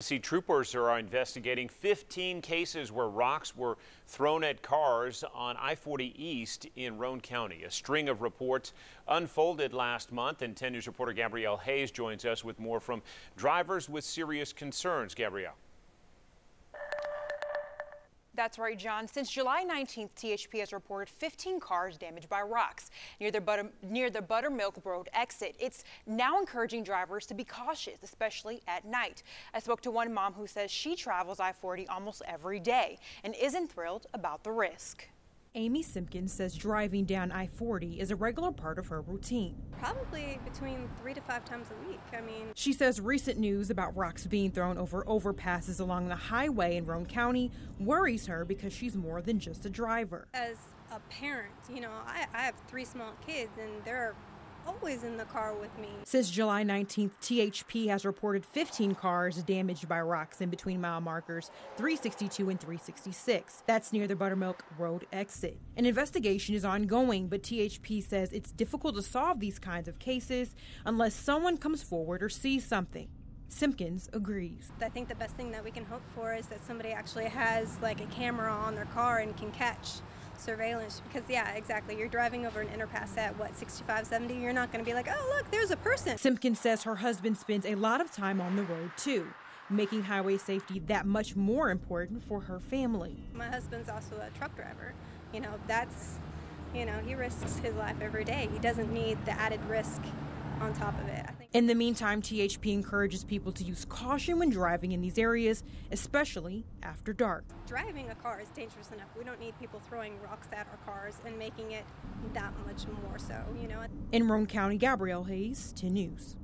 Troopers are investigating 15 cases where rocks were thrown at cars on I-40 East in Roane County. A string of reports unfolded last month, and 10 News reporter Gabrielle Hayes joins us with more from drivers with serious concerns. Gabrielle. That's right, John. Since July 19th, THP has reported 15 cars damaged by rocks near the Buttermilk Road exit. It's now encouraging drivers to be cautious, especially at night. I spoke to one mom who says she travels I-40 almost every day and isn't thrilled about the risk. Amy Simpkins says driving down I-40 is a regular part of her routine. Probably between 3 to 5 times a week. She says recent news about rocks being thrown over overpasses along the highway in Roane County worries her because she's more than just a driver. As a parent, I have 3 small kids and they're always in the car with me. Since July 19th, THP has reported 15 cars damaged by rocks in between mile markers 362 and 366. That's near the Buttermilk Road exit. An investigation is ongoing, but THP says it's difficult to solve these kinds of cases unless someone comes forward or sees something. Simpkins agrees. I think the best thing that we can hope for is that somebody actually has like a camera on their car and can catch surveillance, because yeah, exactly, you're driving over an underpass at 65, 70, you're not going to be like, oh look, there's a person. Simpkins says her husband spends a lot of time on the road too, making highway safety that much more important for her family. My husband's also a truck driver. He risks his life every day. He doesn't need the added risk on top of it. In the meantime, THP encourages people to use caution when driving in these areas, especially after dark. Driving a car is dangerous enough. We don't need people throwing rocks at our cars and making it that much more so, In Roane County, Gabrielle Hayes, 10 News.